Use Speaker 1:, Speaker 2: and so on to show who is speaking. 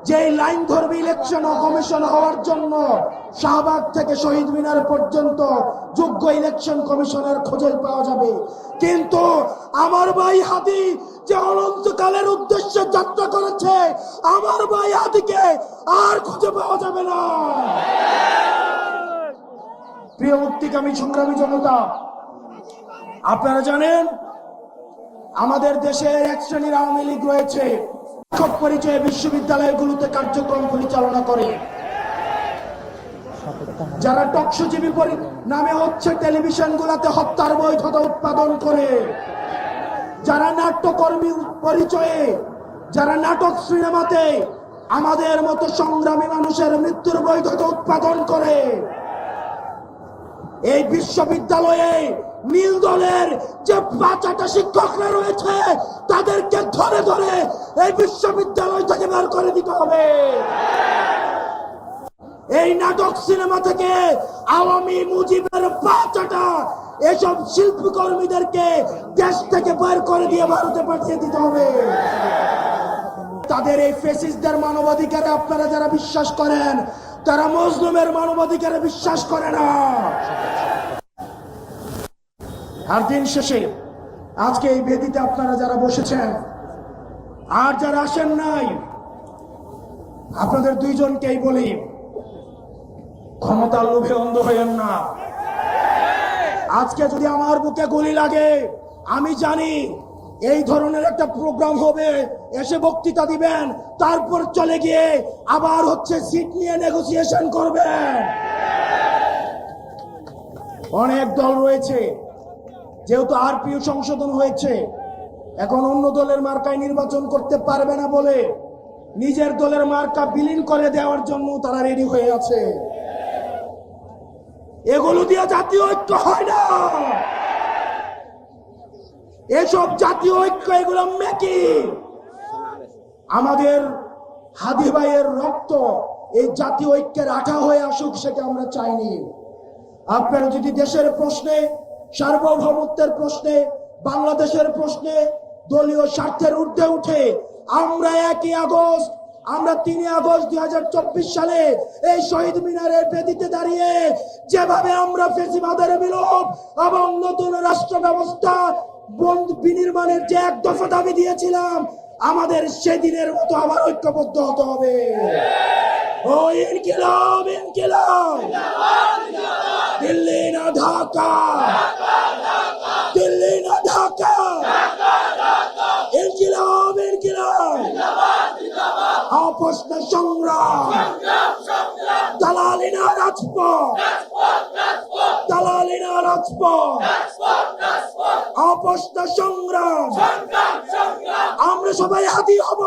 Speaker 1: যে লাইন ধরবে ইলেকশন ও কমিশন হওয়ার জন্য শাহবাগ থেকে শহীদ মিনার পর্যন্ত যোগ্য ইলেকশন কমিশনের খোঁজে পাওয়া যাবে। কিন্তু আমার ভাই হাদি যে অনন্তকালের উদ্দেশ্যে যাত্রা করেছে, আমার ভাই হাদিকে আর খুঁজে পাওয়া যাবে না। প্রিয় মুক্তিকামী সংগ্রামী জনতা, আপনারা জানেন আমাদের দেশের এক শ্রেণীর আওয়ামী লীগ রয়েছে, শিক্ষক পরিচয়ে বিশ্ববিদ্যালয়গুলোতে কার্যক্রম পরিচালনা করে, যারা টকশোজীবী নামে হচ্ছে টেলিভিশন গুলাতে হত্যার বৈধতা উৎপাদন করে, যারা নাট্যকর্মী পরিচয়ে, যারা নাটক সিনেমাতে আমাদের মতো সংগ্রামী মানুষের মৃত্যুর বৈধতা উৎপাদন করে। এই বিশ্ববিদ্যালয়ে নীল দলের যে ৫টা শিক্ষকরা রয়েছে তাদেরকে ধরে ধরে এই বিশ্ববিদ্যালয় থেকে বের করে দিতে হবে। এই নাটক সিনেমা থেকে আওয়ামী মুজিবের ৫টা এসব শিল্পী কর্মীদেরকে দেশ থেকে বের করে দিয়ে ভারতে পাঠিয়ে দিতে হবে। তাদের এই ফ্যাসিস্টদের মানবাধিকারে আপনারা যারা বিশ্বাস করেন, তারা মজলুমের মানবাধিকারে বিশ্বাস করে না। আর দিন শেষে আজকে এই বেদিতে আপনারা যারা বসেছেন আর যারা আসেন নাই, আপনাদের দুইজনকেই বলি, ক্ষমতার লোভে অন্ধ হইেন না। আজকে যদি আমার বুকে গুলি লাগে, আমি জানি এই ধরনের একটা প্রোগ্রাম হবে, এসে বক্তৃতা দিবেন, তারপর চলে গিয়ে আবার হচ্ছে সিট নিয়ে নেগোসিয়েশন করবেন। অনেক দল রয়েছে, যেহেতু আরপিও সংশোধন হয়েছে, এখন অন্য দলের মার্কায় নির্বাচন করতে পারবে না বলে নিজের দলের মার্কা বিলীন করে দেওয়ার জন্য তারা রেডি হয়ে আছে। এগুলো দিয়ে জাতীয় ঐক্য হয় না। এসব জাতীয় ঐক্য, এগুলো মেকি। আমাদের হাদি ভাইয়ের রক্ত এই জাতীয় ঐক্যের আঠা হয়ে আসুক, সেটা আমরা চাইনি। আপনারা যদি দেশের প্রশ্নে, সার্বভৌমত্বের প্রশ্নে, বাংলাদেশের প্রশ্নে দলীয় স্বার্থের ঊর্ধ্বে উঠে আমরা 1 আগস্ট, আমরা 3 আগস্ট 2024 সালে এই শহীদ মিনারের বেদিতে দাঁড়িয়ে যেভাবে আমরা ফ্যাসিবাদের বিলোপ এবং নতুন রাষ্ট্র ব্যবস্থা বিনির্মাণের যে 1 দফা দাবি দিয়েছিলাম, আমাদের সেদিনের মতো আবার ঐক্যবদ্ধ হতে হবে। ও ইনকিলাব, ইনকিলাব, দিল্লি না ঢাকা, দিল্লি না ঢাকা, ইনকিলাব, ইনকিলাব, আপোষ না সংগ্রাম, দালালি না রাজপথ, দালালি না রাজপথ, আপোষ না সংগ্রাম। আমরা সবাই হাদি হব।